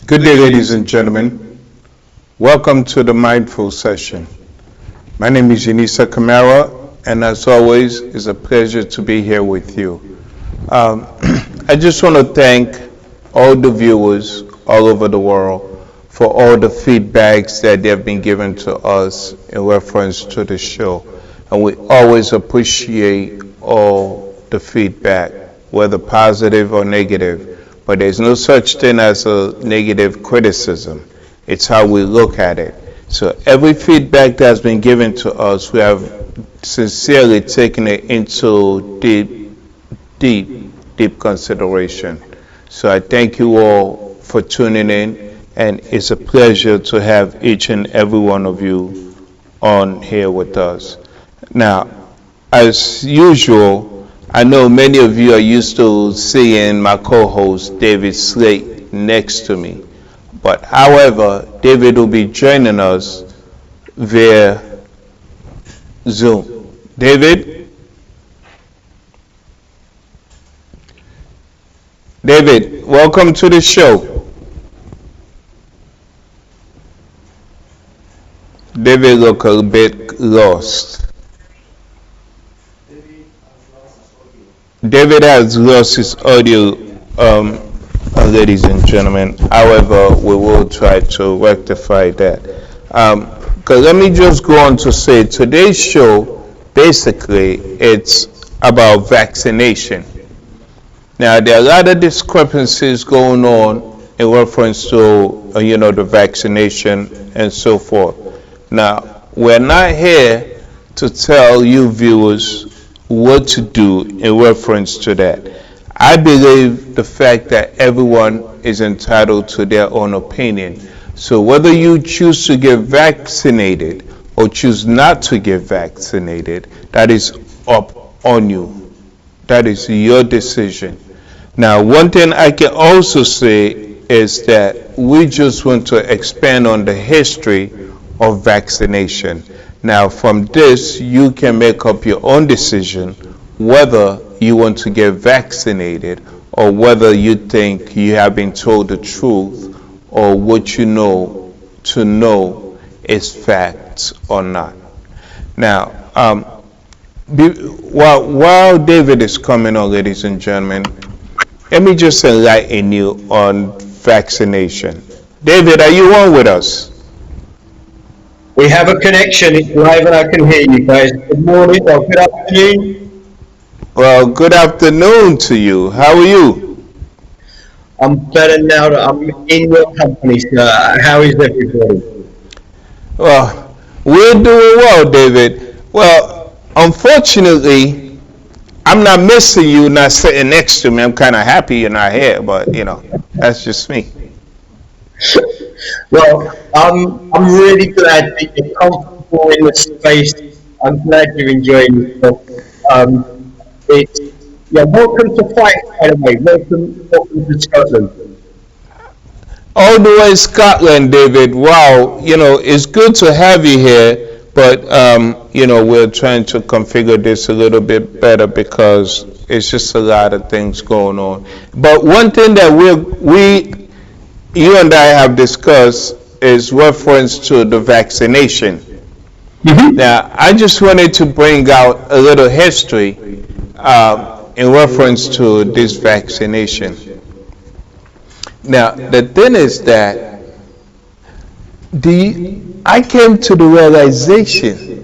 Good day, ladies and gentlemen. Welcome to the Mindful Session. My name is Yanisa Kamara, and as always, it's a pleasure to be here with you. I just want to thank all the viewers all over the world for all the feedbacks that they have been given to us in reference to the show. And we always appreciate all the feedback, whether positive or negative. But there's no such thing as a negative criticism. It's how we look at it. So every feedback that has been given to us, we have sincerely taken it into deep consideration. So I thank you all for tuning in, and it's a pleasure to have each and every one of you on here with us. Now, as usual, I know many of you are used to seeing my co-host David Slate next to me. But however, David will be joining us via Zoom. David? David, welcome to the show. David look a bit lost. David has lost his audio, ladies and gentlemen. However, we will try to rectify that. Because let me just go on to say today's show, basically, it's about vaccination. Now, there are a lot of discrepancies going on in reference to, the vaccination and so forth. Now, we're not here to tell you viewers what to do in reference to that. I believe the fact that everyone is entitled to their own opinion. So whether you choose to get vaccinated or choose not to get vaccinated, that is up on you. That is your decision. Now, one thing I can also say is that we just want to expand on the history of vaccination. Now, from this, you can make up your own decision whether you want to get vaccinated or whether you think you have been told the truth or what you know to know is facts or not. Now, while David is coming on, ladies and gentlemen, let me just enlighten you on vaccination. David, are you on with us? We have a connection, it's live and I can hear you guys. Good morning or good afternoon. Well, good afternoon to you. How are you? I'm better now that I'm in your company, sir. How is everybody? Well, we're doing well, David. Well, unfortunately, I'm not missing you not sitting next to me. I'm kind of happy you're not here, but, that's just me. Well, I'm really glad that you're comfortable in the space. I'm glad you're enjoying yourself. Welcome to Fight, by the way. Welcome to Scotland. All the way Scotland, David. Wow, it's good to have you here, but we're trying to configure this a little bit better because it's just a lot of things going on. But one thing that you and I have discussed is reference to the vaccination. Mm-hmm. Now, I just wanted to bring out a little history in reference to this vaccination. Now, the thing is that I came to the realization,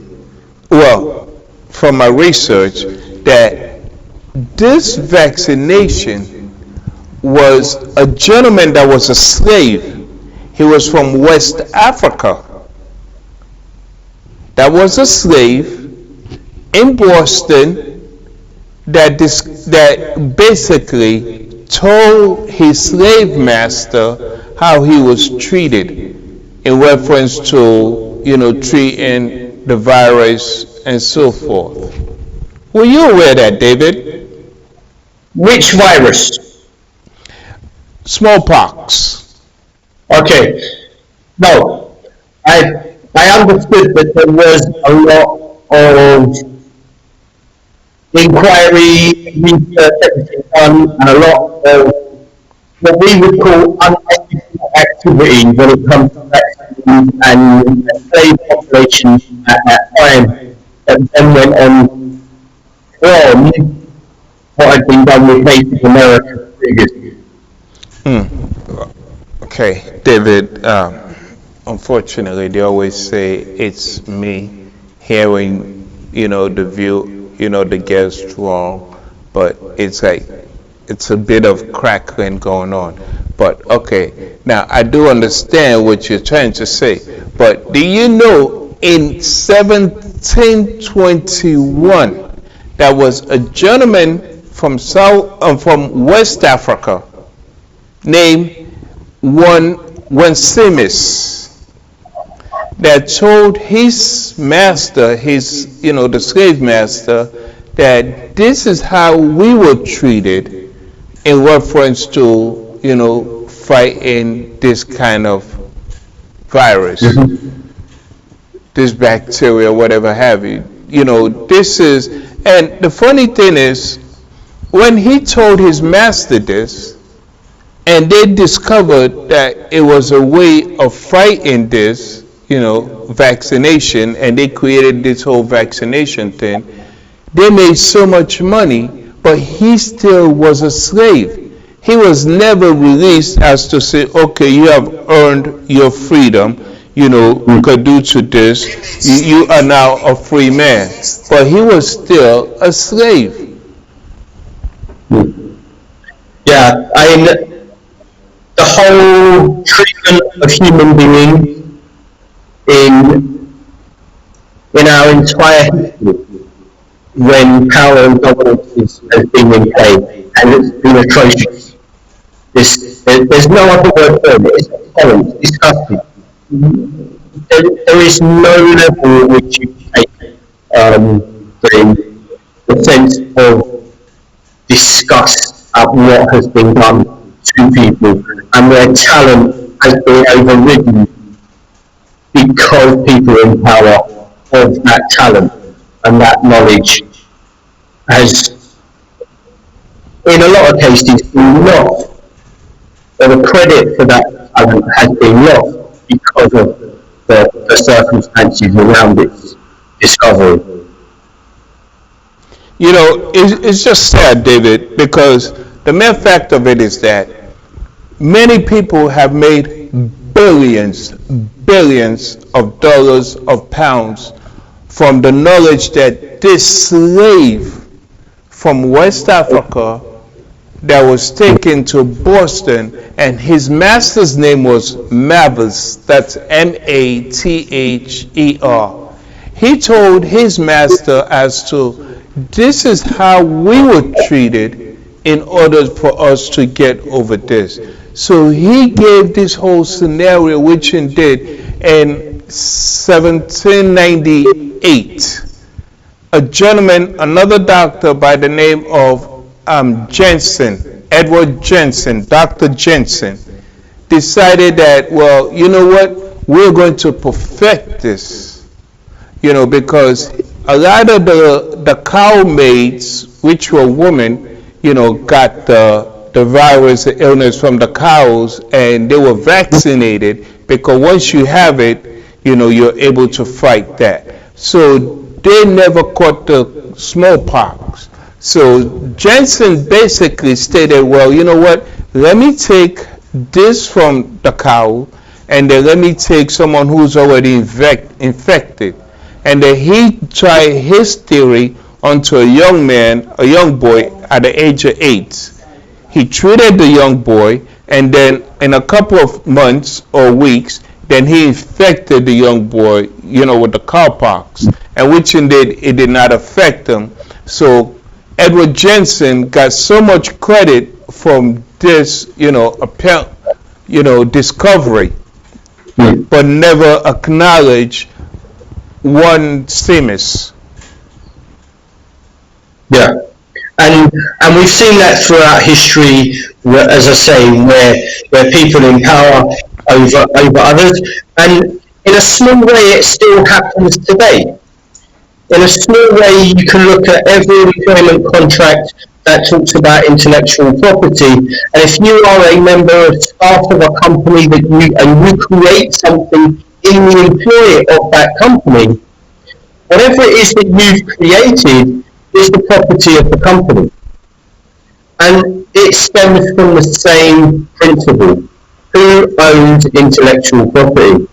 from my research, that this vaccination was a gentleman that was a slave. He was from West Africa. That was a slave in Boston that basically told his slave master how he was treated in reference to, treating the virus and so forth. Were you aware of that, David? Which virus? Smallpox. Okay. No, I understood that there was a lot of inquiry, research, everything done, and a lot of what we would call unethical activity when it comes to vaccines and slave population at that time that then went on from what had been done with Native Americans previously. Okay, David. Unfortunately, they always say it's me hearing, the view, the guest wrong, but it's like it's a bit of crackling going on. But okay, now I do understand what you're trying to say. But do you know in 1721 there was a gentleman from West Africa named one Simis that told his master, the slave master, that this is how we were treated in reference to, fighting this kind of virus, this bacteria, whatever have you. This is, and the funny thing is, when he told his master this, and they discovered that it was a way of fighting this, vaccination, and they created this whole vaccination thing. They made so much money, but he still was a slave. He was never released as to say, okay, you have earned your freedom, due to this, you are now a free man. But he was still a slave. Yeah, I mean, the whole treatment of human beings in our entire history when power and governance has been in play, and it's been atrocious. There's no other word for it. It's horrible, it's disgusting. There is no level at which you take the sense of disgust at what has been done to people and their talent has been overridden because people in power of that talent and that knowledge has, in a lot of cases, been lost, or the credit for that talent has been lost because of the circumstances around its discovery. It's just sad, David, because the mere fact of it is that many people have made billions of dollars, of pounds, from the knowledge that this slave from West Africa that was taken to Boston, and his master's name was Mathers, that's Mather. He told his master as to, this is how we were treated in order for us to get over this. So he gave this whole scenario, which he did in 1798. A gentleman, another doctor by the name of Jensen, Edward Jensen, Dr. Jensen, decided that, well, you know what, we're going to perfect this, because a lot of the cow maids, which were women, got the virus, the illness from the cows, and they were vaccinated, because once you have it, you're able to fight that. So they never caught the smallpox. So Jensen basically stated, well, you know what, let me take this from the cow, and then let me take someone who's already infected. And then he tried his theory onto a young boy at the age of 8. He treated the young boy, and then in a couple of months or weeks, then he infected the young boy, with the cowpox, and which indeed it did not affect him. So Edward Jensen got so much credit from this, discovery, but never acknowledged one Simis. Yeah, and we've seen that throughout history, as I say, where people in power over others, and in a small way it still happens today. In a small way, you can look at every employment contract that talks about intellectual property. And if you are a member of staff of a company and you create something in the employ of that company, whatever it is that you've created is the property of the company. And it stems from the same principle. Who owns intellectual property?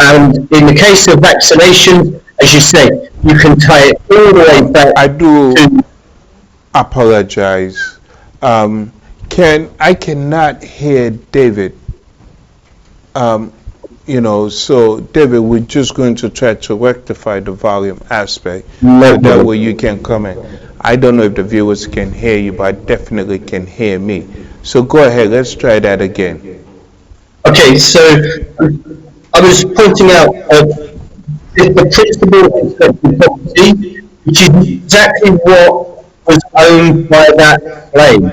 And in the case of vaccination, as you say, you can tie it all the way back I do to... apologize. I cannot hear David. Um, so David, we're just going to try to rectify the volume aspect so that way you can come in. I don't know if the viewers can hear you, but I definitely can hear me. So go ahead, let's try that again. Okay, so I was pointing out the principle of intellectual property, which is exactly what was owned by that claim.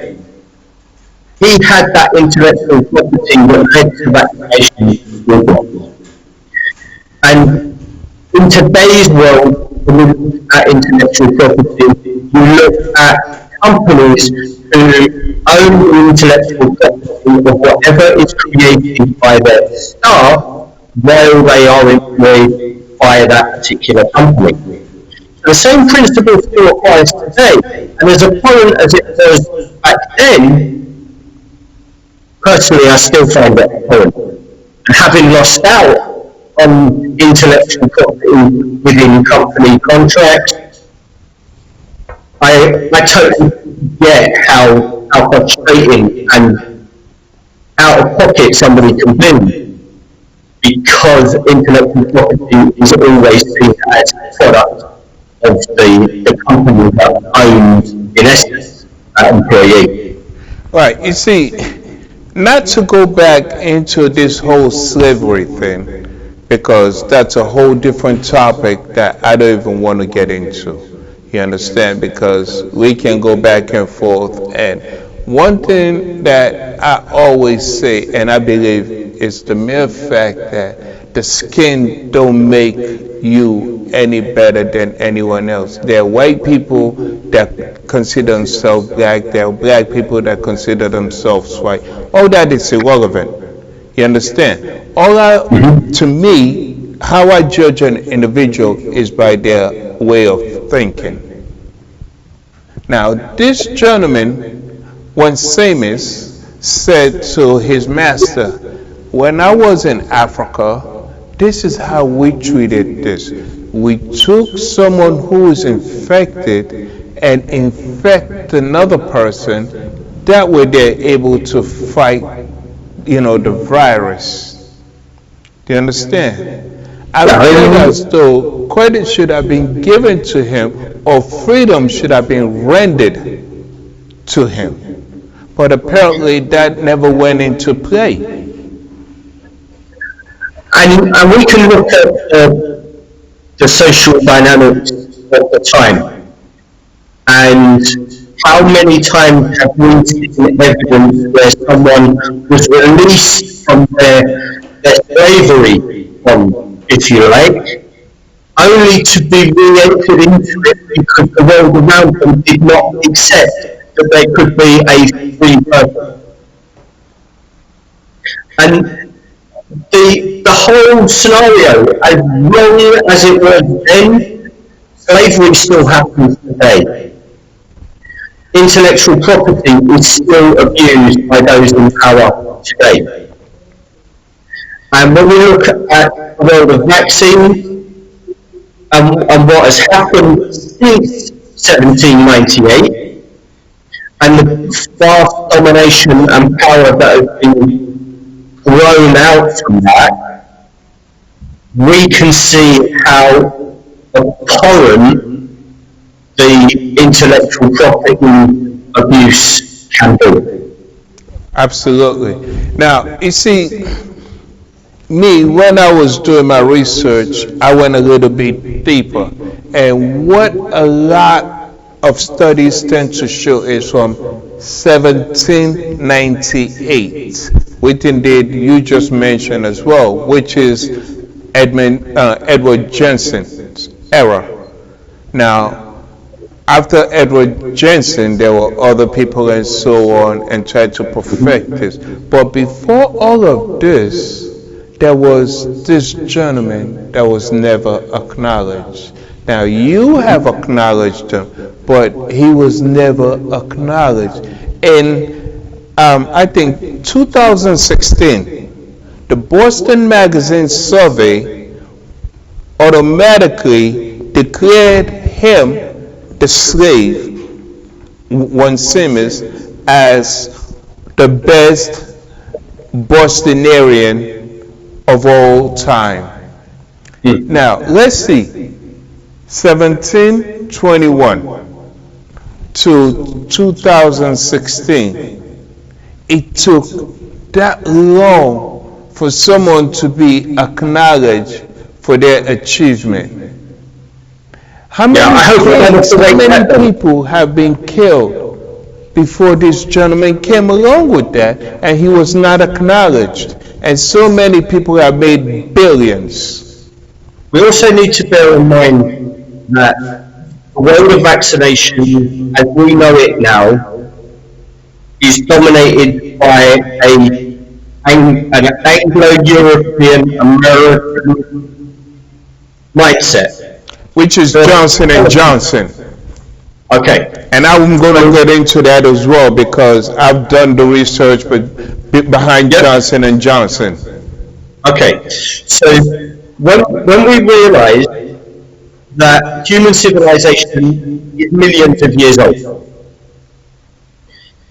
He had that intellectual property that led to vaccination. And in today's world, when we look at intellectual property, we look at companies who own the intellectual property of whatever is created by their staff while they are employed by that particular company. So the same principle still applies today, and as abhorrent as it was back then, personally I still find it abhorrent. And having lost out on intellectual property within company contracts, I totally get how frustrating and out of pocket somebody can be, because intellectual property is always seen as a product of the company that owns, in essence, that employee. Right, you see, not to go back into this whole slavery thing, because that's a whole different topic that I don't even want to get into. You understand? Because we can go back and forth. And one thing that I always say, and I believe, is the mere fact that the skin don't make you any better than anyone else. There are white people that consider themselves black. There are black people that consider themselves white. All that is irrelevant. You understand? To me, how I judge an individual is by their way of thinking. Now, this gentleman, when Seamus said to his master, when I was in Africa, this is how we treated this. We took someone who is infected and infect another person. That way they're able to fight, the virus. Do you understand? I feel as though credit should have been given to him, or freedom should have been rendered to him. But apparently that never went into play. And we can look at the social dynamics of the time, and how many times have we seen evidence where someone was released from their slavery, if you like, only to be re-entered into it because the world around them did not accept that they could be a free person. And the whole scenario, as wrong as it was then, slavery still happens today. Intellectual property is still abused by those in power today. And when we look at the world of vaccines and what has happened since 1798, and the vast domination and power that has been grown out from that, we can see how abhorrent the intellectual property abuse can be. Absolutely. Now, you see, me, when I was doing my research, I went a little bit deeper. And what a lot of studies tend to show is from 1798, which indeed you just mentioned as well, which is Edward Jensen's era. Now, After Edward Jensen, there were other people and so on and tried to perfect this. But before all of this, there was this gentleman that was never acknowledged. Now you have acknowledged him, but he was never acknowledged. In I think 2016, the Boston Magazine survey automatically declared him, the slave, one Simmons, as the best Bostonian of all time. Now, let's see, 1721 to 2016, it took that long for someone to be acknowledged for their achievement. How many people have been killed before this gentleman came along with that, and he was not acknowledged? And so many people have made billions. We also need to bear in mind that the world of vaccination, as we know it now, is dominated by an Anglo-European American mindset. Which is Johnson and Johnson. Okay. And I'm going to get into that as well because I've done the research behind Johnson and Johnson. Okay. So when we realize that human civilization is millions of years old,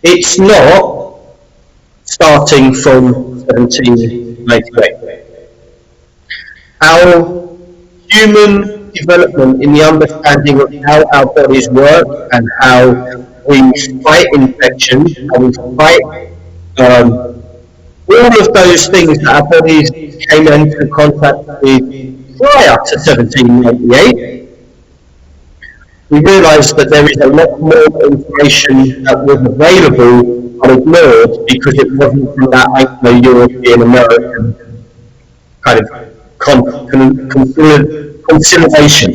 it's not starting from 1798. Our human development in the understanding of how our bodies work and how we fight infection, how we fight all of those things that our bodies came into contact with prior to 1798, we realised that there is a lot more information that was available and ignored because it wasn't from that Anglo-European American kind of consideration.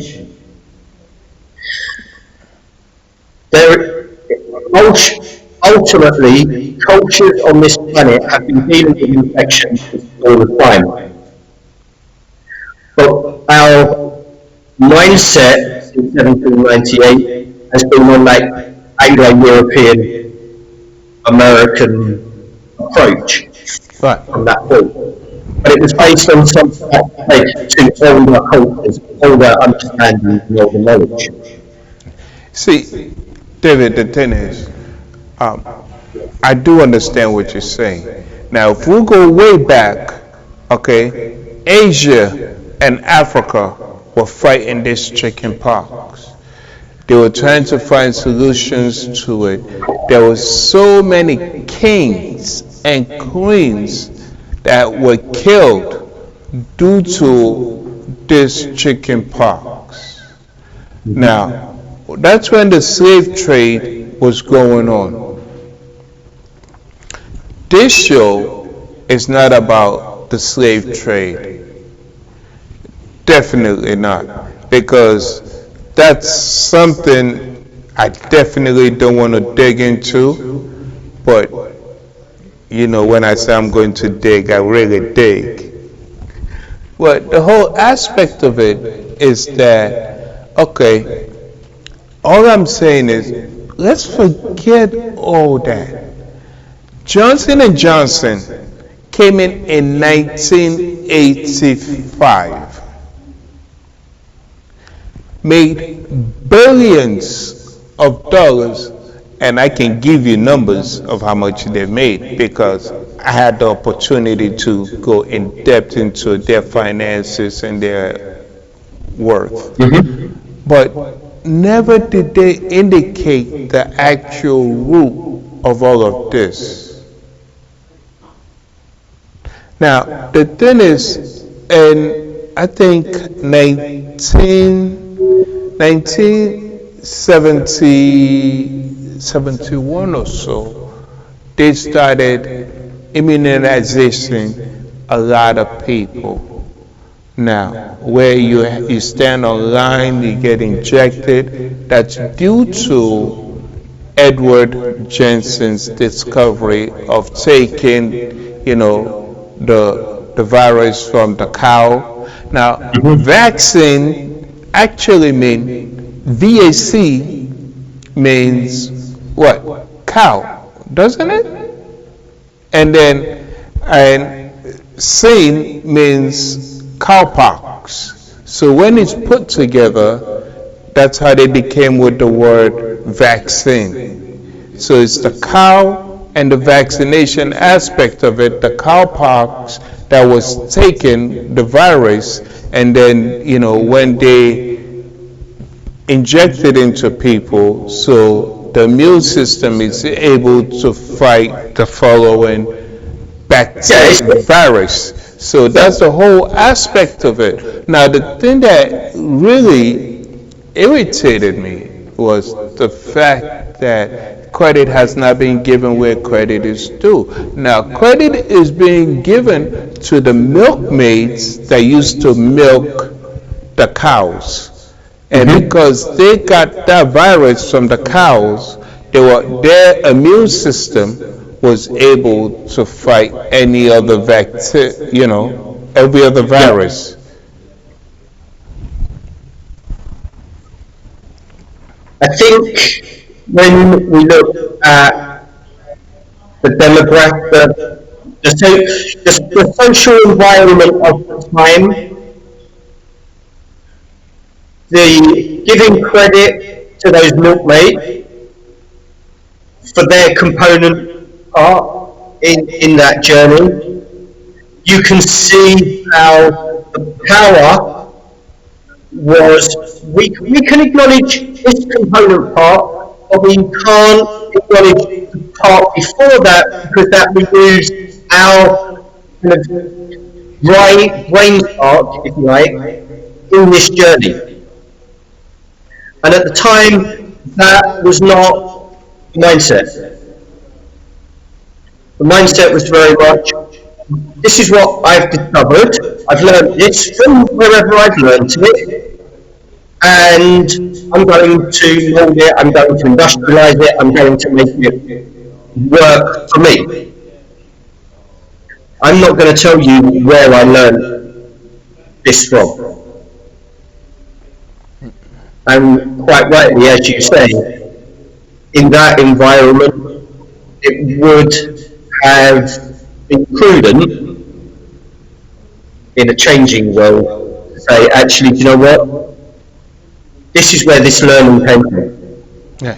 Ultimately, cultures on this planet have been dealing with infections all the time. But our mindset since 1798 has been on that Anglo-European American approach from that point. But it was based on some to older cultures, older understanding, and older knowledge. See, David, the thing is, I do understand what you're saying. Now, if we go way back, okay, Asia and Africa were fighting this chicken pox. They were trying to find solutions to it. There were so many kings and queens that were killed due to this chicken pox. Now, that's when the slave trade was going on. This show is not about the slave trade. Definitely not. Because that's something I definitely don't want to dig into. But, you know, when I say I'm going to dig, I really dig. But the whole aspect of it is that, okay, all I'm saying is, let's forget all that. Johnson and Johnson came in 1985, made billions of dollars, and I can give you numbers of how much they made because I had the opportunity to go in depth into their finances and their worth. But never did they indicate the actual root of all of this. Now, the thing is, in I think 1971 or so, they started immunizing a lot of people. Now, where you stand online, you get injected, that's due to Edward Jensen's discovery of taking, the virus from the cow. Now, vaccine actually VAC means what? Cow, doesn't it? And then, and sane means cowpox. So when it's put together, that's how they became with the word vaccine. So it's the cow and the vaccination aspect of it, the cowpox that was taken, the virus, and then, when they injected into people, so the immune system is able to fight the following bacteria, virus. So that's the whole aspect of it. Now, the thing that really irritated me was the fact that credit has not been given where credit is due. Now, credit is being given to the milkmaids that used to milk the cows. And because they got that virus from the cows, their immune system was able to fight any other every other virus. I think when we look at the demographic, the social environment of the time, the giving credit to those milkmaids for their component part in that journey, you can see how the power was, we can acknowledge this component part, but we can't acknowledge the part before that, because that removes our kind of brain spark, if you like, in this journey. And at the time, that was not the mindset. The mindset was very much, this is what I've discovered, I've learned this from wherever I've learned it, and I'm going to mold it, I'm going to industrialize it, I'm going to make it work for me. I'm not going to tell you where I learned this from. And quite rightly, as you say, in that environment, it would have been prudent in a changing world to say, actually, do you know what? This is where this learning came from. Yeah.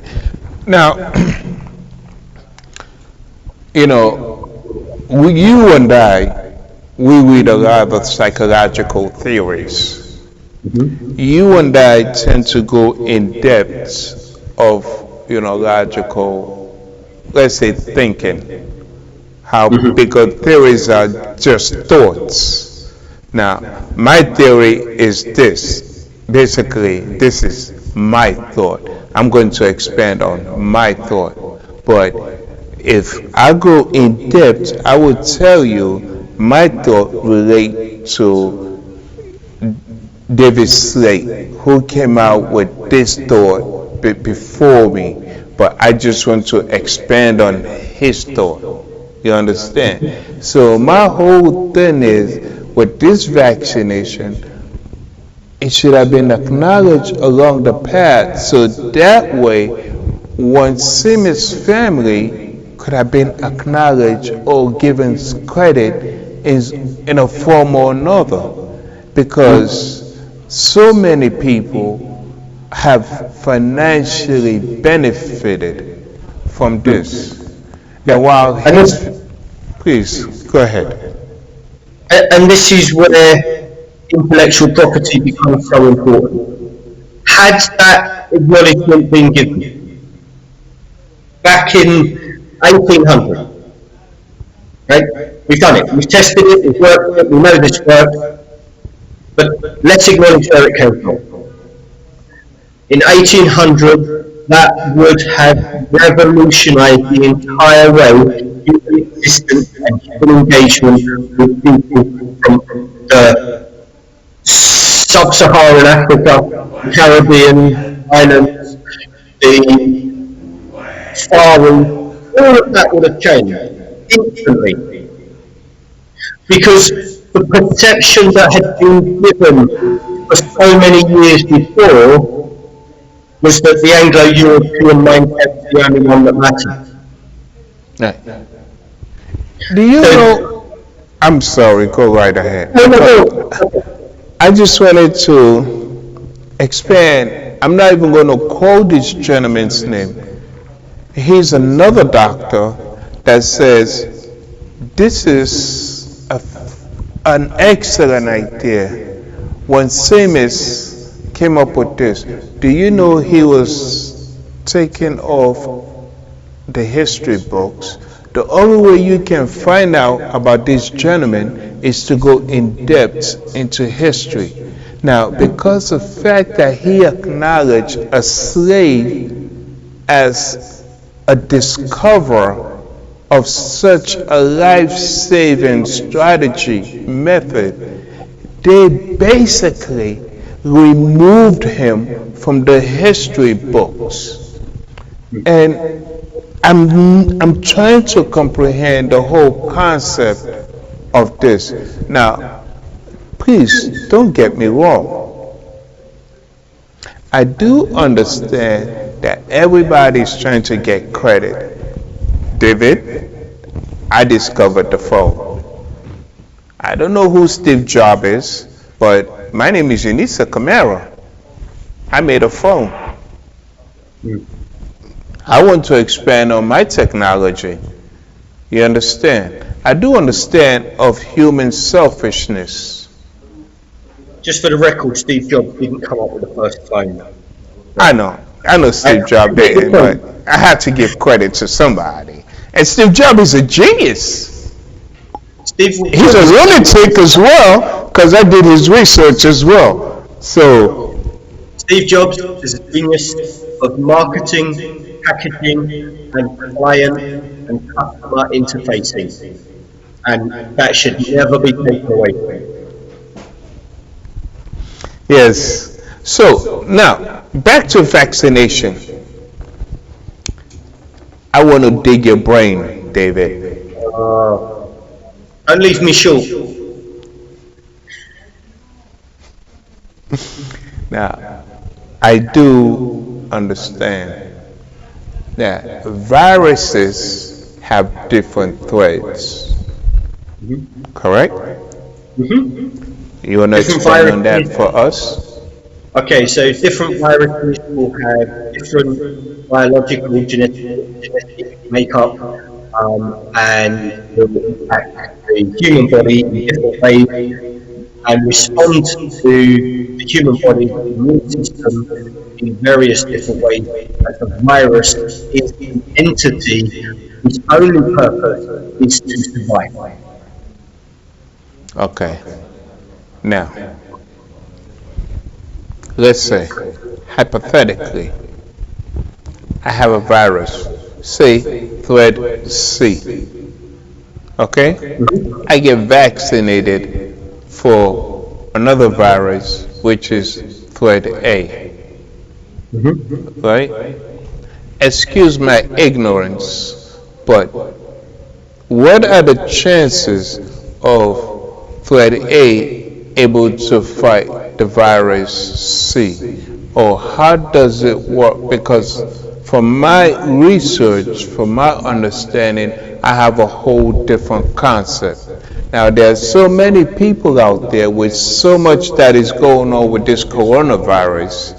Now, you and I, we read a lot of psychological theories. You and I tend to go in depth of, logical, let's say, thinking. How because theories are just thoughts. Now, my theory is this. Basically, this is my thought. I'm going to expand on my thought. But if I go in depth, I would tell you my thought relate to David Slade, who came out with this thought before me, but I just want to expand on his thought. You understand? So my whole thing is, with this vaccination, it should have been acknowledged along the path, so that way, one Simmons family could have been acknowledged or given credit in a form or another, because so many people have financially benefited from this. And while please go ahead. And this is where intellectual property becomes so important. Had that acknowledgement been given back in 1800, right? We've done it, we've tested it, we've worked it, we know this works. But let's acknowledge where it came from. In 1800, that would have revolutionized the entire way human existence and human engagement with people from the sub-Saharan Africa, the Caribbean islands, the Far East, all of that would have changed instantly because the perception that had been given for so many years before was that the Anglo-European mindset was the only one that mattered. Right. Do you So, know? I'm sorry. Go right ahead. no, no, no. I just wanted to expand. I'm not even going to quote this gentleman's name. He's another doctor that says this is an excellent idea. When Seamus came up with this, do you know he was taking off the history books? The only way you can find out about this gentleman is to go in depth into history. Now, because of the fact that he acknowledged a slave as a discoverer of such a life-saving strategy method, they basically removed him from the history books. And I'm trying to comprehend the whole concept of this. Now, please don't get me wrong. I do understand that everybody's trying to get credit. David, I discovered the phone. I don't know who Steve Jobs is, but my name is Unisa Camara. I made a phone. I want to expand on my technology. You understand? I do understand of human selfishness. Just for the record, Steve Jobs didn't come up with the first phone. I know Steve Jobs didn't, but I had to give credit to somebody. And Steve Jobs is a genius. He's a lunatic as well, because I did his research as well. So Steve Jobs is a genius of marketing, packaging, and client and customer interfacing, and that should never be taken away from you. yes. So now back to vaccination. I want to dig your brain, David. Don't leave me short. Now, I do understand that viruses have different threads, correct? You want to expand on that for us? Okay, so different viruses will have different biological genetic makeup, and will impact the human body in different ways and respond to the human body, the immune system, in various different ways. As the virus is an entity whose only purpose is to survive. Okay. Now, let's say, hypothetically, I have a virus, say thread C. Okay? I get vaccinated for another virus, which is thread A. Right? Excuse my ignorance, but what are the chances of thread A able to fight the virus C? Or how does it work? Because from my research, from my understanding, I have a whole different concept. Now, there's so many people out there with so much that is going on with this coronavirus.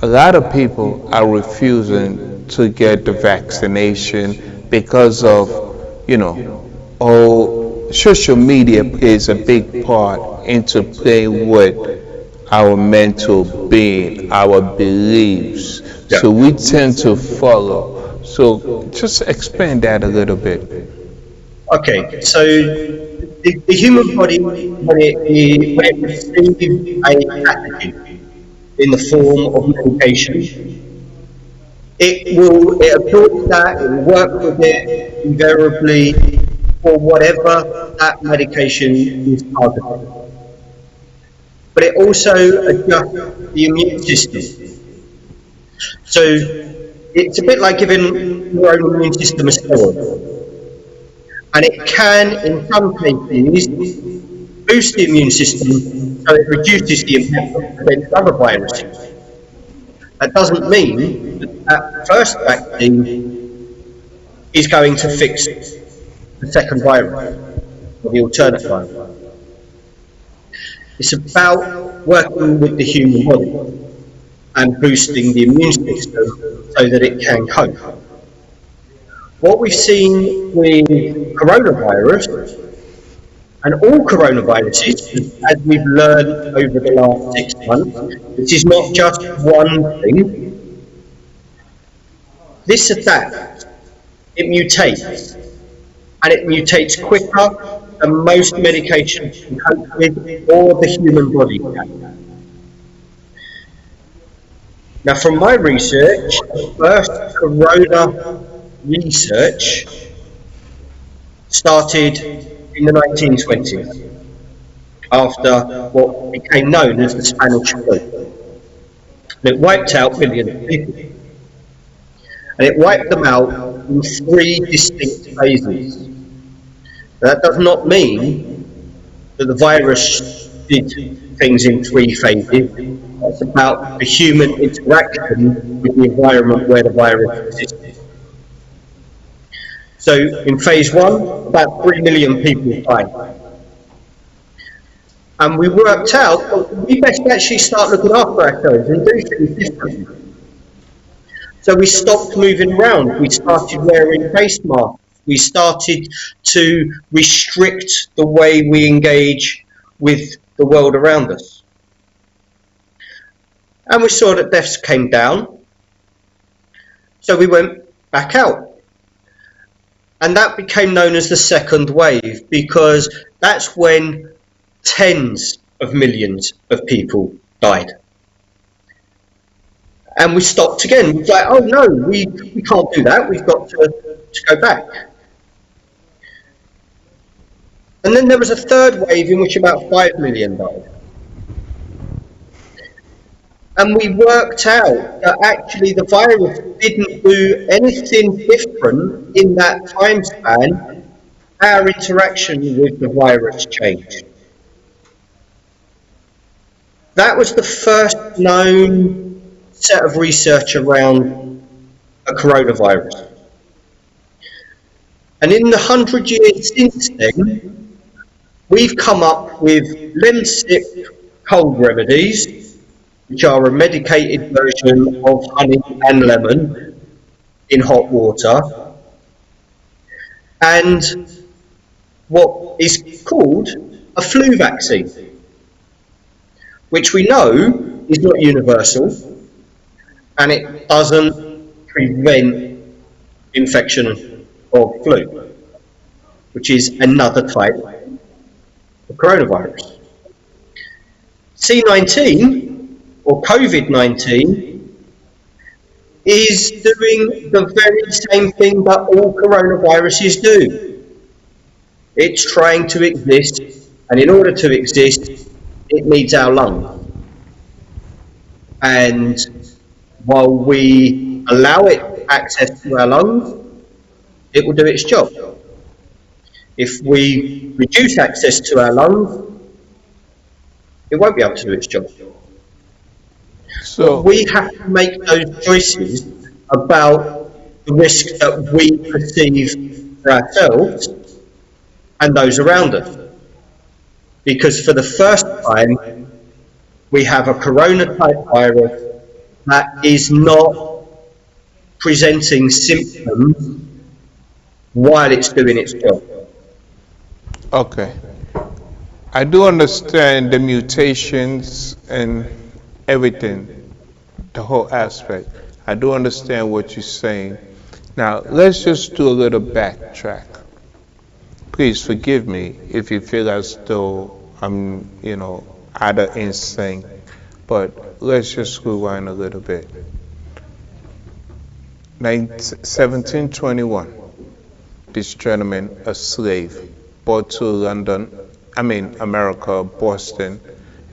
A lot of people are refusing to get the vaccination because of, social media plays a big part into playing with our mental being, our beliefs. Yeah. So we tend to follow. So just expand that a little bit. Okay, so the human body, when it receives a pathogen in the form of medication, it absorbs that, it will work with it invariably for whatever that medication is targeted. but it also adjusts the immune system. So it's a bit like giving your own immune system a steroid. And it can, in some cases, boost the immune system so it reduces the impact against other viruses. That doesn't mean that that first vaccine is going to fix the second virus or the alternate virus. It's about working with the human body and boosting the immune system so that it can cope. What we've seen with coronavirus and all coronaviruses, as we've learned over the last 6 months, this is not just one thing. This adapts, it mutates, and it mutates quicker than most medications can cope with or the human body can. Now, from my research, the first corona research started in the 1920s, after what became known as the Spanish flu. And it wiped out millions of people. And it wiped them out in 3 distinct phases. That does not mean that the virus did things in 3 phases. It's about the human interaction with the environment where the virus existed. So in phase 1, about 3 million people died. And we worked out that we best actually start looking after ourselves and do things differently. So we stopped moving around, we started wearing face masks, we started to restrict the way we engage with the world around us. And we saw that deaths came down, so we went back out. And that became known as the second wave, because that's when tens of millions of people died. And we stopped again. We was like, oh no, we can't do that, we've got to go back. And then there was a third wave in which about 5 million died. And we worked out that actually the virus didn't do anything different in that time span. Our interaction with the virus changed. That was the first known set of research around a coronavirus. And in the 100 years since then, we've come up with lemsip cold remedies, which are a medicated version of honey and lemon in hot water, and what is called a flu vaccine, which we know is not universal, and it doesn't prevent infection of flu, which is another type of coronavirus. C19, or COVID-19, is doing the very same thing that all coronaviruses do. It's trying to exist, and in order to exist, it needs our lungs. And while we allow it access to our lungs, it will do its job. If we reduce access to our lungs, it won't be able to do its job. So we have to make those choices about the risk that we perceive for ourselves and those around us. Because for the first time, we have a corona-type virus that is not presenting symptoms while it's doing its job. Okay. I do understand the mutations and everything, the whole aspect. I do understand what you're saying. Now, let's just do a little backtrack. Please forgive me if you feel as though I'm, out of instinct, but let's just rewind a little bit. 1721, this gentleman, a slave, brought to America, Boston,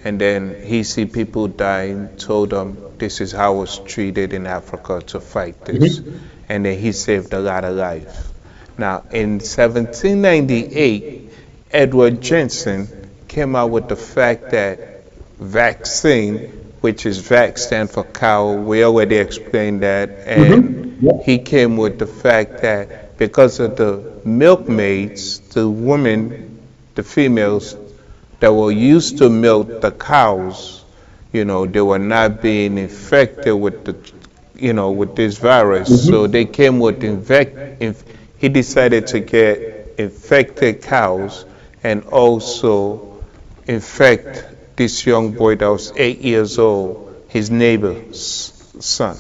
and then he see people dying, told them this is how it's treated in Africa to fight this, Mhm. and then he saved a lot of life. Now, in 1798, Edward Jensen came out with the fact that vaccine, which is vac stand for cow, we already explained that, and Mhm. Yeah. he came with the fact that because of the milkmaids, the women, the females that were used to milk the cows, they were not being infected with with this virus. So Mhm. they came with he decided to get infected cows and also infect this young boy that was 8 years old, his neighbor's son.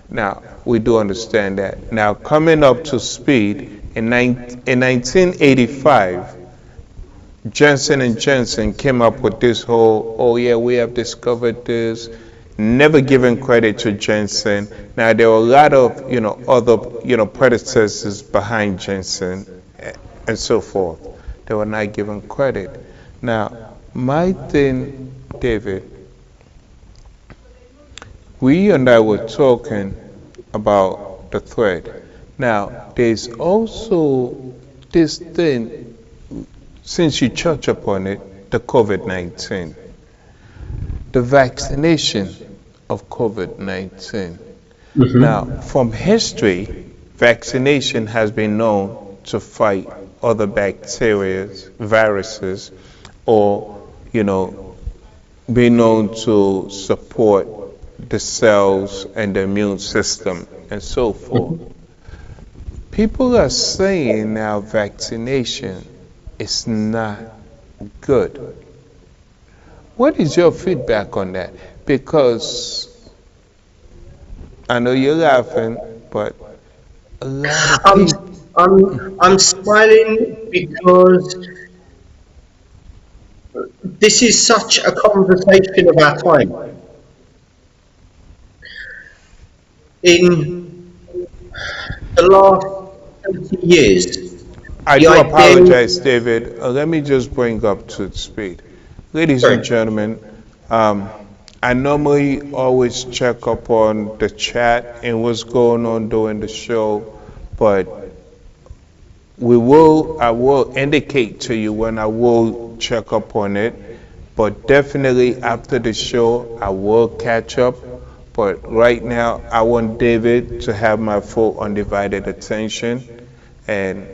Now, we do understand that. Now, coming up to speed, in 1985, Johnson and Johnson came up with this whole, oh yeah, we have discovered this, never giving credit to Johnson. Now there were a lot of, other, predecessors behind Johnson and so forth. They were not given credit. Now, my thing, David, we and I were talking about the threat. Now, there's also this thing, since you touch upon it, the COVID-19, the vaccination of COVID-19. Now, Mhm. from history, vaccination has been known to fight other bacteria, viruses, or, be known to support the cells and the immune system and so forth. Mhm. People are saying now vaccination is not good. What is your feedback on that? Because I know you're laughing, but a lot of I'm people. I'm smiling because this is such a conversation of our time. In the last 20 years, I the do idea. apologize, David. Let me just bring up to speed. Ladies and Sorry. gentlemen, I normally always check up on the chat and what's going on during the show, but I will indicate to you when I will check up on it, but definitely after the show, I will catch up. But right now, I want David to have my full undivided attention, and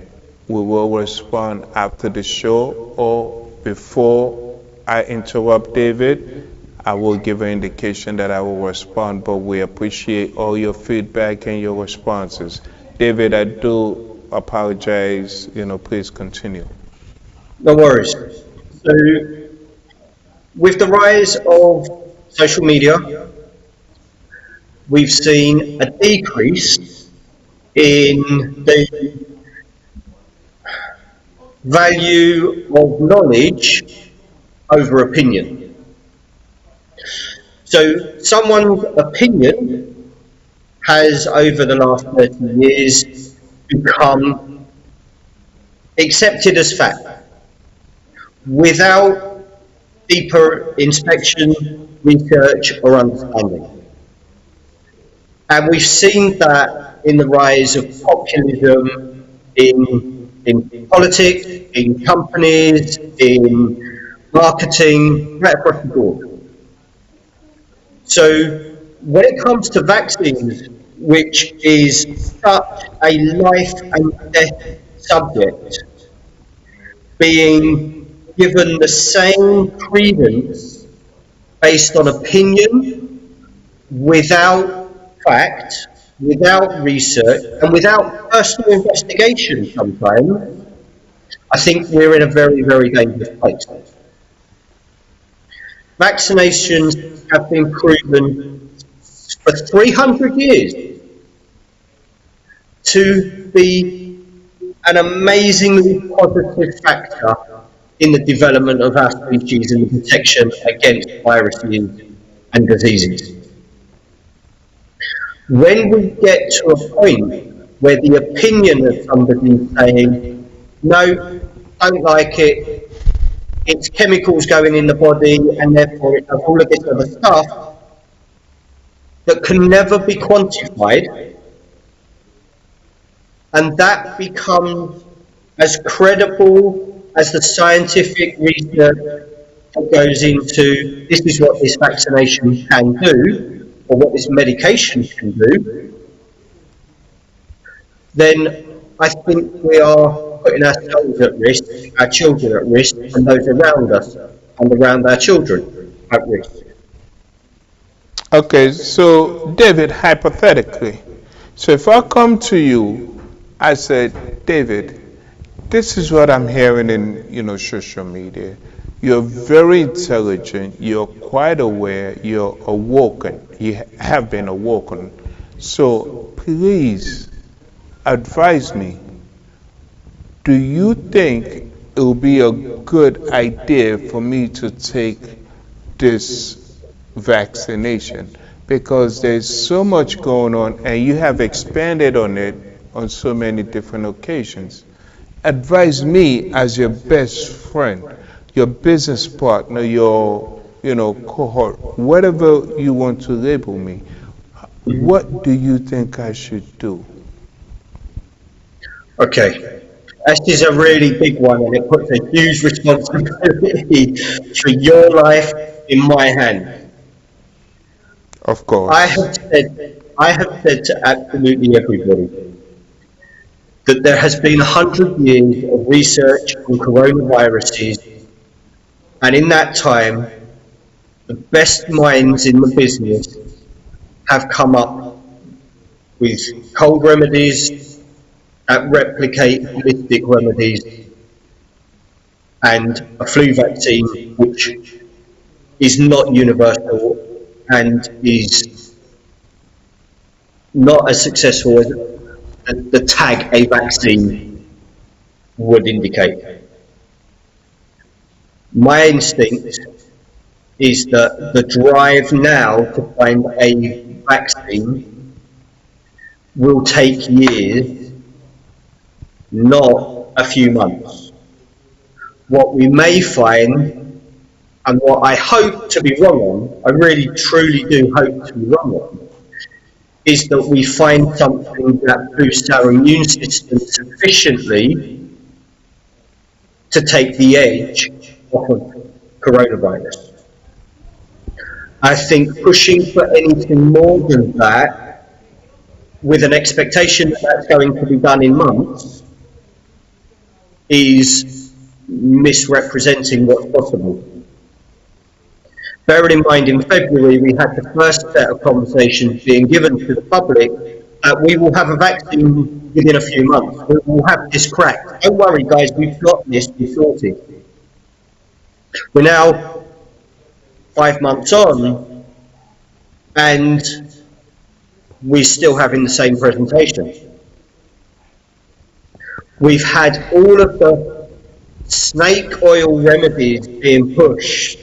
we will respond after the show or before I interrupt David. I will give an indication that I will respond, but we appreciate all your feedback and your responses. David, I do apologize. Please continue. No worries. So, with the rise of social media, we've seen a decrease in the value of knowledge over opinion. So, someone's opinion has, over the last 30 years, become accepted as fact without deeper inspection, research, or understanding. And we've seen that in the rise of populism in politics, in companies, in marketing, right across the board. So when it comes to vaccines, which is such a life and death subject, being given the same credence based on opinion without fact, without research, and without personal investigation sometimes, I think we're in a very, very dangerous place. Vaccinations have been proven for 300 years to be an amazingly positive factor in the development of our species and the protection against viruses and diseases. When we get to a point where the opinion of somebody saying, no, don't like it, it's chemicals going in the body, and therefore it does all of this other stuff that can never be quantified, and that becomes as credible as the scientific research that goes into this is what this vaccination can do, or what this medication can do, then I think we are putting ourselves at risk, our children at risk, and those around us and around our children at risk. Okay, so David, hypothetically, so if I come to you, I said, David, this is what I'm hearing in social media. You're very intelligent. You're quite aware. You're awoken. You have been awoken. So please advise me. Do you think it will be a good idea for me to take this vaccination? Because there's so much going on, and you have expanded on it on so many different occasions. Advise me as your best friend, your business partner, your cohort, whatever you want to label me. What do you think I should do? Okay, this is a really big one, and it puts a huge responsibility for your life in my hand. Of course. I have said to absolutely everybody that there has been 100 years of research on coronaviruses, and in that time, the best minds in the business have come up with cold remedies that replicate holistic remedies, and a flu vaccine which is not universal and is not as successful as the tag a vaccine would indicate. My instinct is that the drive now to find a vaccine will take years, not a few months. What we may find, and what I hope to be wrong on, I really truly do hope to be wrong on, is that we find something that boosts our immune system sufficiently to take the edge off of coronavirus. I think pushing for anything more than that, with an expectation that that's going to be done in months, is misrepresenting what's possible. Bearing in mind, in February, we had the first set of conversations being given to the public that we will have a vaccine within a few months. We will have this cracked. Don't worry, guys, we've got this, we're sorted. We're now 5 months on, and we're still having the same presentation. We've had all of the snake oil remedies being pushed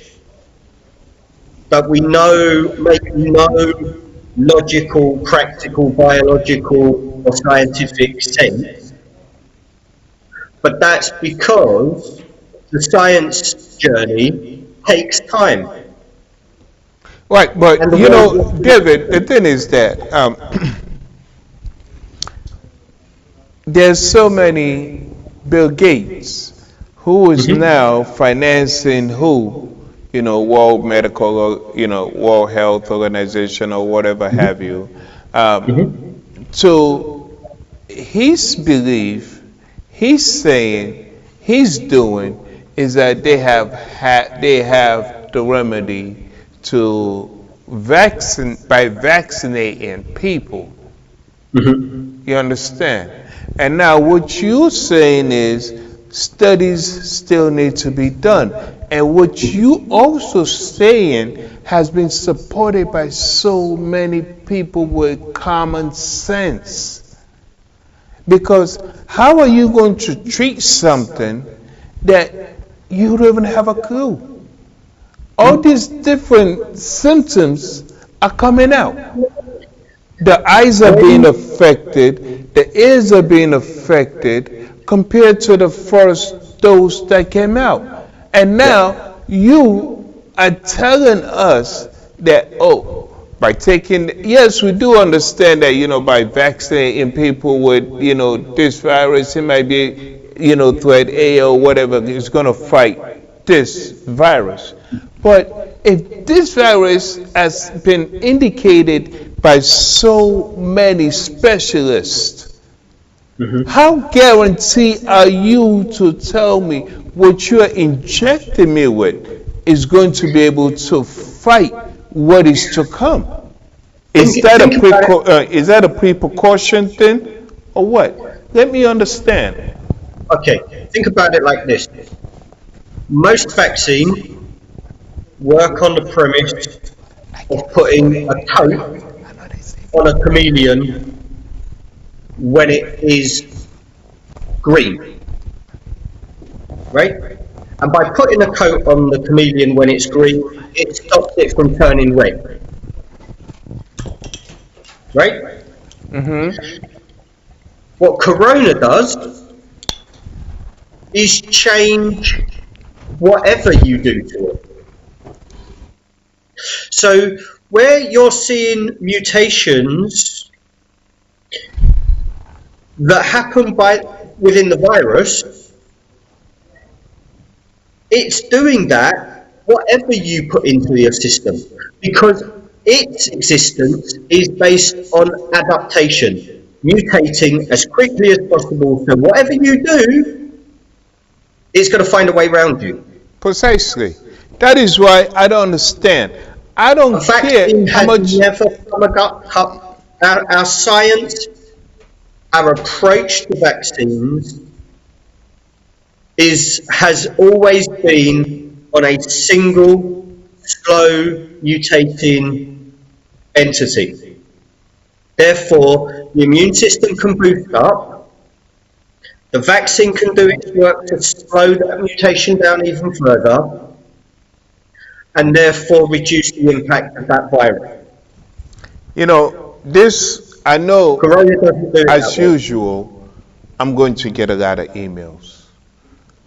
that we know make no logical, practical, biological, or scientific sense. But that's because the science journey takes time. Right, but David, the thing is that there's so many Bill Gates who is now financing World Medical, or, World Health Organization or whatever have you. So his belief, he's saying, he's doing is that they have the remedy to by vaccinating people. You understand? And now what you're saying is studies still need to be done. And what you also saying has been supported by so many people with common sense. Because how are you going to treat something that you don't even have a clue? All these different symptoms are coming out. The eyes are being affected, the ears are being affected compared to the first dose that came out. And Yeah. now you are telling us that, oh, by taking, yes, we do understand that, by vaccinating people with, this virus, it might be, threat A or whatever, is going to fight this virus. But if this virus has been indicated by so many specialists, Hmm. how guaranteed are you to tell me what you're injecting me with is going to be able to fight what is to come? Is that a Think about it. is that a pre-precaution thing or what? Let me understand. Okay, think about it like this. Most vaccines work on the premise of putting a coat on a chameleon when it is green, right? And by putting a coat on the chameleon when it's green, it stops it from turning red, right? What Corona does is change whatever you do to it. So where you're seeing mutations that happen within the virus, it's doing that whatever you put into your system, because its existence is based on adaptation, mutating as quickly as possible. So whatever you do, it's going to find a way around you. Precisely. That is why I don't understand. I A don't care vaccine how has much. never come up. Our science, our approach to vaccines has always been on a single, slow, mutating entity. Therefore, the immune system can boost up. The vaccine can do its work to slow that mutation down even further, and therefore reduce the impact of that virus. This, I know, Corona doesn't do it that as way. usual, I'm going to get a lot of emails.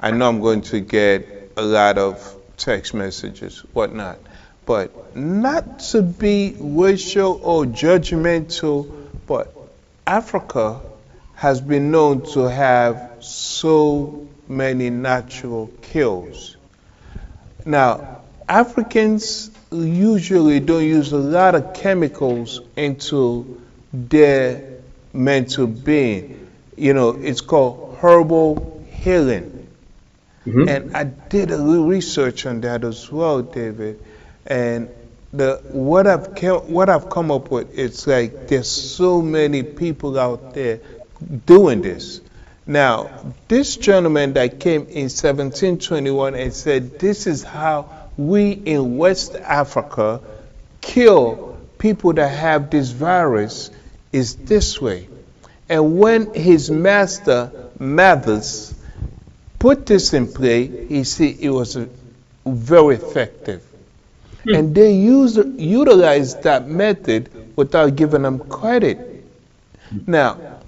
I know I'm going to get a lot of text messages, whatnot. But not to be racial or judgmental, but Africa has been known to have so many natural kills. Now, Africans usually don't use a lot of chemicals into their mental being. It's called herbal healing. And I did a little research on that as well, David. And what I've come up with, it's like there's so many people out there doing this. Now, this gentleman that came in 1721 and said, this is how we in West Africa kill people that have this virus, is this way. And when his master, Mathers, put this in play, he see it was very effective. And they utilized that method without giving them credit. Now,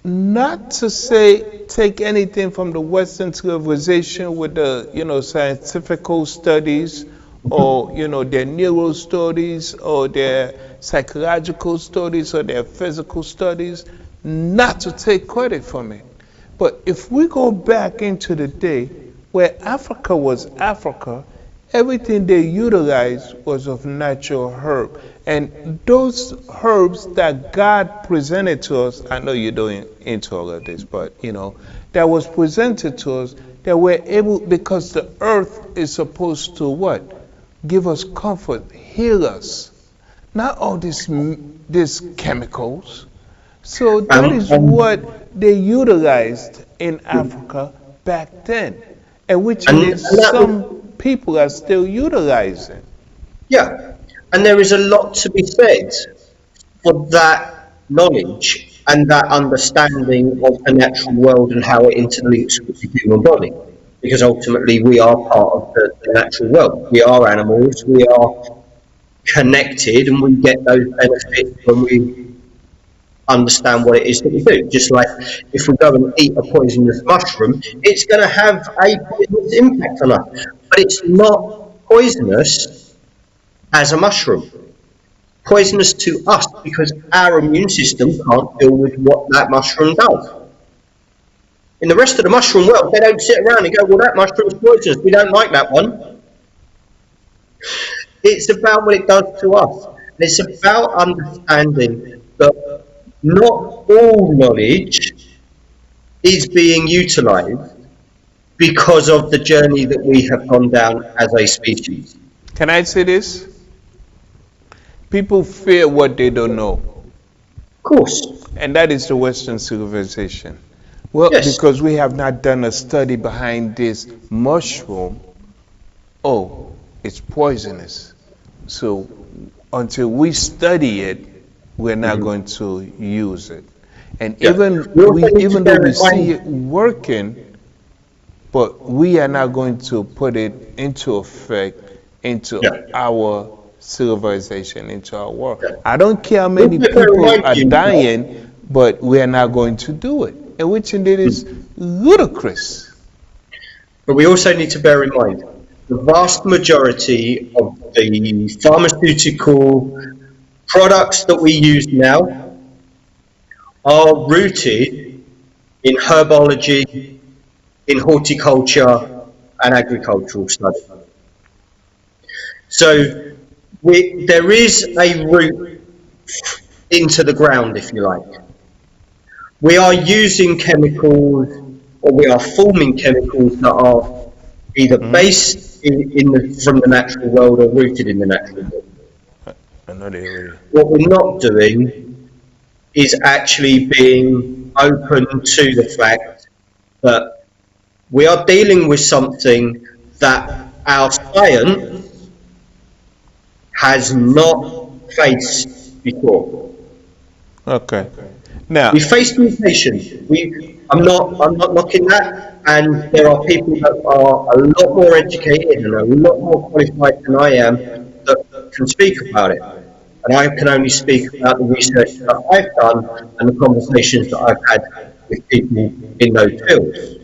not to say take anything from the Western civilization with the scientific studies or their neural studies or their psychological studies or their physical studies, not to take credit from it. But if we go back into the day where Africa was Africa, everything they utilized was of natural herb. And those herbs that God presented to us, I know you're doing into all of this, but that was presented to us, that we're able, because the earth is supposed to what? Give us comfort, heal us. Not all these chemicals. So that is what they utilized in Africa back then, and which some people are still utilizing. Yeah, and there is a lot to be said for that knowledge and that understanding of the natural world and how it interlinks with the human body. Because ultimately, we are part of the natural world. We are animals. We are connected, and we get those benefits when we understand what it is that we do. Just like if we go and eat a poisonous mushroom, it's going to have a poisonous impact on us. But it's not poisonous as a mushroom. Poisonous to us because our immune system can't deal with what that mushroom does. In the rest of the mushroom world, they don't sit around and go, well, that mushroom's poisonous, we don't like that one. It's about what it does to us. And it's about understanding that not all knowledge is being utilised because of the journey that we have gone down as a species. Can I say this? People fear what they don't know. Of course. And that is the Western civilization. Well, Yes. because we have not done a study behind this mushroom, oh, it's poisonous. So until we study it, we're not going to use it. And Yeah. even though we see it working, but we are not going to put it into effect into Yeah. our civilization, into our world. Yeah. I don't care how many Look at the people are ranking. dying, but we are not going to do it. And which indeed is ludicrous. But we also need to bear in mind the vast majority of the pharmaceutical products that we use now are rooted in herbology, in horticulture and agricultural study. So there is a root into the ground, if you like. We are using chemicals, or we are forming chemicals that are either based from the natural world or rooted in the natural world. What we're not doing is actually being open to the fact that we are dealing with something that our science has not faced before. Okay. Now, We face mutation. I'm not knocking that, and there are people that are a lot more educated and a lot more qualified than I am that can speak about it. And I can only speak about the research that I've done and the conversations that I've had with people in those fields.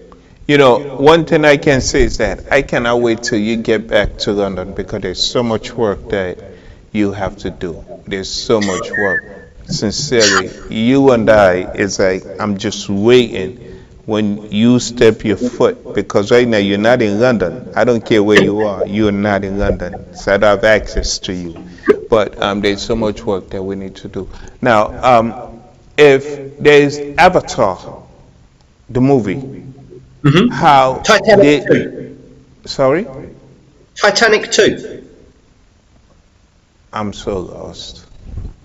you know, one thing I can say is that I cannot wait till you get back to London because there's so much work that you have to do. There's so much work. Sincerely, you and I, it's like I'm just waiting when you step your foot, because right now you're not in London. I don't care where you are, you're not in London, so I don't have access to you. But there's so much work that we need to do. Now, if there's Avatar, the movie, how Titanic 2. Sorry? Titanic 2. I'm so lost.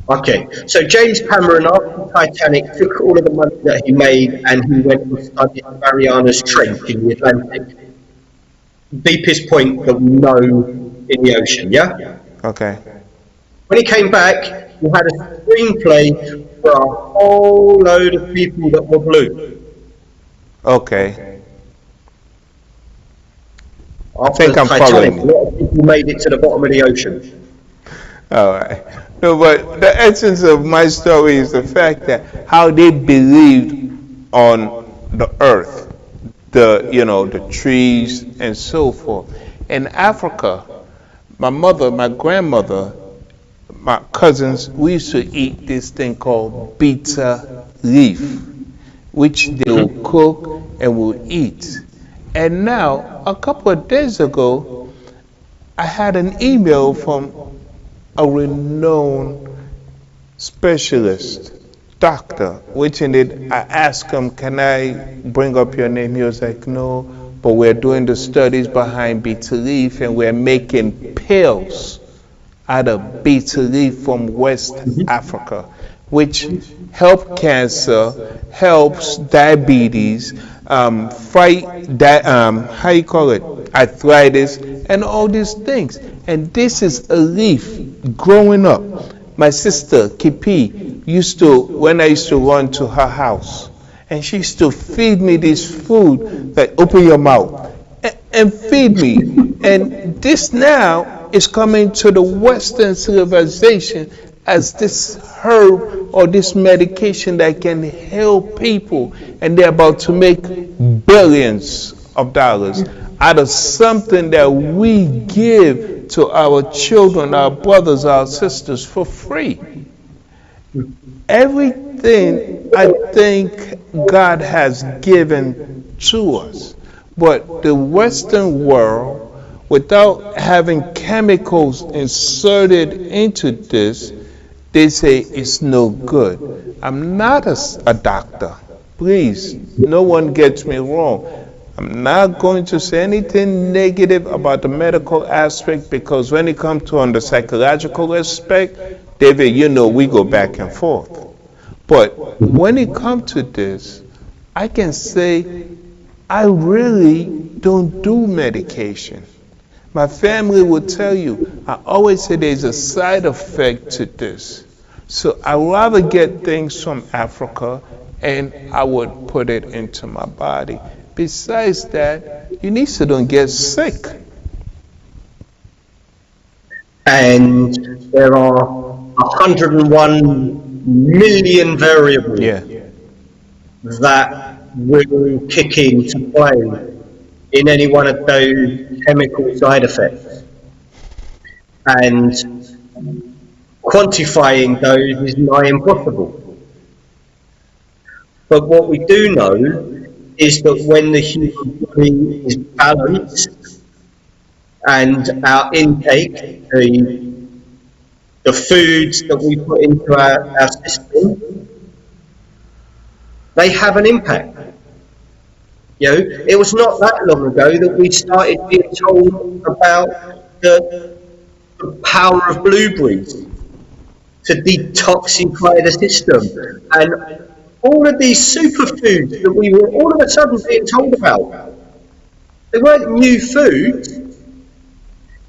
Okay, so James Cameron, after Titanic, took all of the money that he made and he went and studied Mariana's Trench in the Atlantic. Deepest point that we know in the ocean, yeah? Okay. When he came back, he had a screenplay for a whole load of people that were blue. Okay. After think I'm Titanic, following a you. lot of people made it to the bottom of the ocean. All right. No, but the essence of my story is the fact that how they believed on the earth, the trees and so forth. In Africa, my mother, my grandmother, my cousins, we used to eat this thing called bitter leaf, which they will cook and will eat. And now, a couple of days ago, I had an email from a renowned specialist, doctor, which indeed I asked him, can I bring up your name? He was like, no, but we're doing the studies behind bitter leaf and we're making pills out of bitter leaf from West Africa, which help cancer, helps diabetes, fight how you call it, arthritis, and all these things. And this is a leaf. Growing up, my sister Kipi used to, when I used to run to her house, and she used to feed me this food, like open your mouth and feed me. And this now is coming to the Western civilization as this herb or this medication that can help people, and they're about to make billions of dollars out of something that we give to our children, our brothers, our sisters for free. Everything I think God has given to us, but the Western world, without having chemicals inserted into this, they say it's no good. I'm not a doctor. Please, no one gets me wrong. I'm not going to say anything negative about the medical aspect, because when it comes to on the psychological aspect, David, you know we go back and forth. But when it comes to this, I can say I really don't do medication. My family will tell you, I always say there's a side effect to this. So I rather get things from Africa and I would put it into my body. Besides that, you need to don't get sick. And there are 101 million variables that will kick into play in any one of those chemical side effects. And quantifying those is nigh impossible. But what we do know is that when the human body is balanced and our intake, the foods that we put into our system, they have an impact. You know, it was not that long ago that we started being told about the power of blueberries to detoxify the system, and all of these superfoods that we were all of a sudden being told about. They weren't new foods.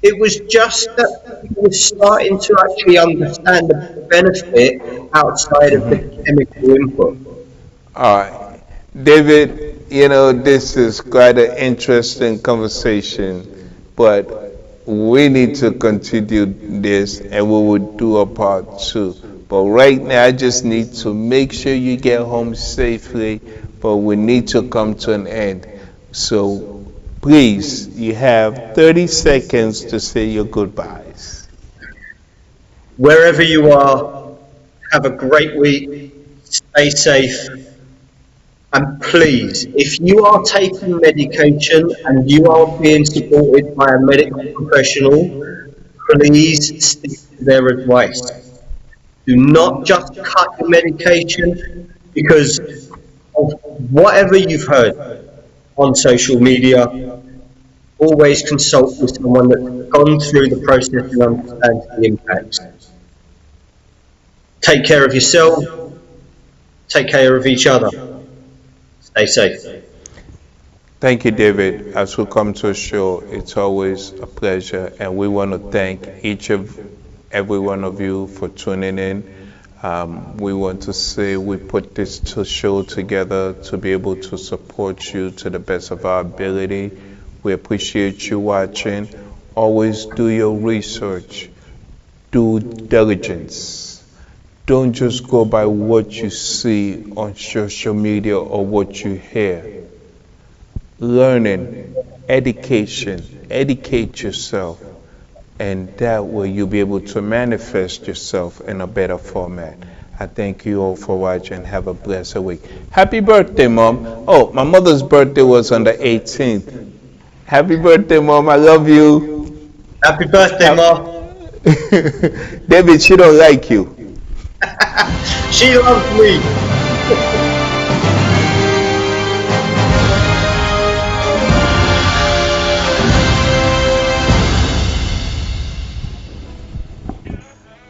It was just that we were starting to actually understand the benefit outside of the chemical input. All right. David, you know, this is quite an interesting conversation, but we need to continue this and we will do a part two. But right now, I just need to make sure you get home safely, but we need to come to an end. So please, you have 30 seconds to say your goodbyes. Wherever you are, have a great week, stay safe, and please, if you are taking medication and you are being supported by a medical professional, please stick to their advice. Do not just cut your medication because of whatever you've heard on social media. Always consult with someone that's gone through the process and understands the impacts. Take care of yourself, take care of each other. Stay safe. Thank you, David. As we come to a show, it's always a pleasure, and we want to thank every one of you for tuning in. We want to say we put this show together to be able to support you to the best of our ability. We appreciate you watching. Always do your research. Do diligence. Don't just go by what you see on social media or what you hear. Learning, education, educate yourself, and that way you'll be able to manifest yourself in a better format. I thank you all for watching. Have a blessed week. Happy birthday, Mom. Oh, my mother's birthday was on the 18th. Happy birthday, Mom. I love you. Happy birthday, Mom. David, she don't like you. She loves me.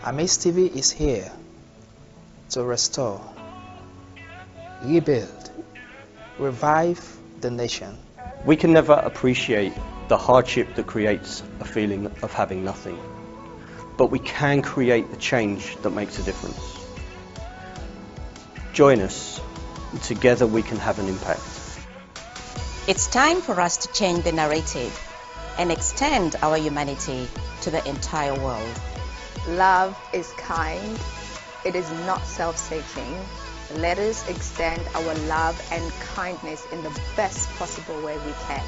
Amaze TV is here to restore, rebuild, revive the nation. We can never appreciate the hardship that creates a feeling of having nothing, but we can create the change that makes a difference. Join us, and together we can have an impact. It's time for us to change the narrative and extend our humanity to the entire world. Love is kind, it is not self-seeking. Let us extend our love and kindness in the best possible way we can.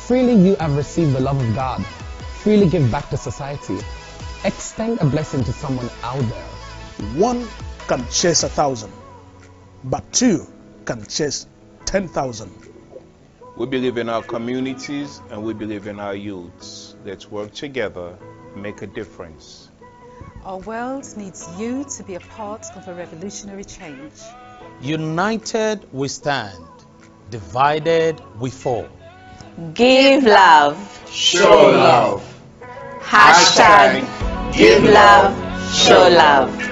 Freely you have received the love of God. Freely give back to society. Extend a blessing to someone out there. One can chase 1,000, but two can chase 10,000. We believe in our communities and we believe in our youths. Let's work together, make a difference. Our world needs you to be a part of a revolutionary change. United we stand, divided we fall. Give love. Show love. Hashtag Give love, show love.